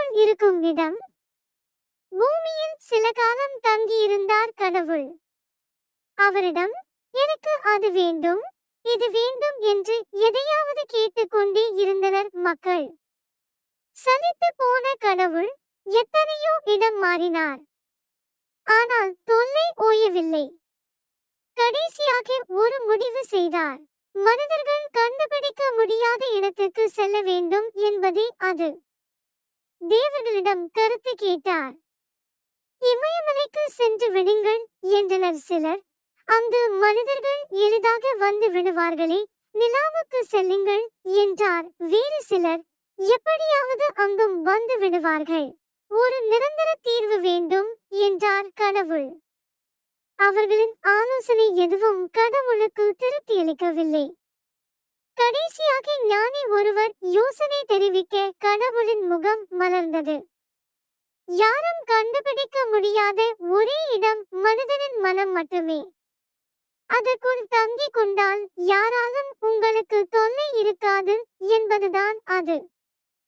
மனிதர்கள் இருக்கும் இடம். பூமியில் சில காலம் தங்கியிருந்தார் கடவுள். அவரிடம் எனக்கு அது வேண்டும், இது வேண்டும் என்று எதையாவது கேட்டுக்கொண்டே இருந்தனர் மக்கள். சலித்து போன கடவுள் எத்தனையோ இடம் மாறினார். ஆனால் தொல்லை ஓயவில்லை. கடைசியாக ஒரு முடிவு செய்தார். மனிதர்கள் கண்டுபிடிக்க முடியாத இடத்துக்கு செல்ல வேண்டும் என்பதே அது. தேவர்களிடம் கருத்து கேட்டார். இமயமலைக்கு சென்று விடுங்கள் என்றனர் சிலர். அங்கு மனிதர்கள் எளிதாக வந்து விடுவார்களே, நிலாவுக்கு செல்லுங்கள் என்றார் வேறு சிலர். எப்படியாவது அங்கும் வந்து விடுவார்கள். ஒரு நிரந்தர தீர்வு வேண்டும் என்றார் கடவுள். அவர்களின் ஆலோசனை எதுவும் கடவுளுக்கு திருப்தியளிக்கவில்லை. கடைசியாக ஞானி ஒருவர் யோசனை தெரிவிக்க கடவுளின் முகம் மலர்ந்தது. யாரும் கண்டுபிடிக்க முடியாத ஒரே இடம் மனிதனின் மனம் மட்டுமே. அதற்குள் தங்கிக் கொண்டால் யாராலும் உங்களுக்கு தொல்லை இருக்காது என்பதுதான் அது.